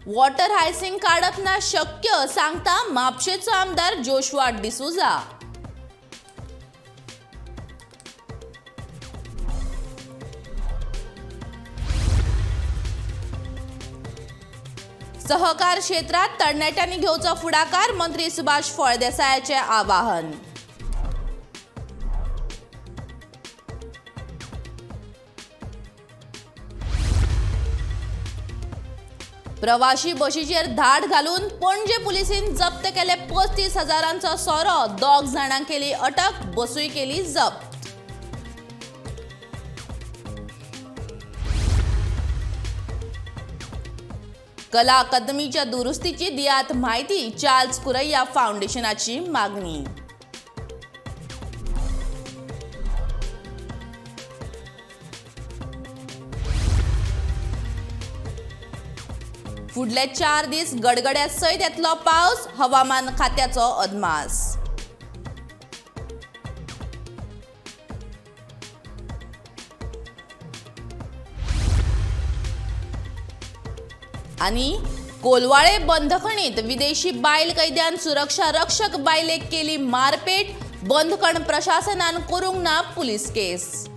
Water हायसिंग काढप ना शक्य सांगता म्हापशेचो आमदार जोशुआ डिसूजा. सहकार क्षेत्रात तरणाट्यांनी घेवचो फुडाकार मंत्री सुभाष फळदेसायाचे आवाहन. प्रवाशी बशीचेर धाड घालून पणजे पुलिसीन जप्त केले 35,000 सोरो. 2 जाणांक केली अटक, बसूय केली जप्त. कला अकादमीच्या दुरुस्तीची दियात माहिती, चार्ल्स कुरैया फाउंडेशनाची मागणी. फुडले 4 दीस गडगड्या सयत येतलो पावस, हवामान खात्याचो अदमास. आणि कोलवाळे बंदखणीत विदेशी बायल कैद्यान सुरक्षा रक्षक बायलेक केली मारपेट. बंदखण प्रशासनान करूंक ना पुलीस केस.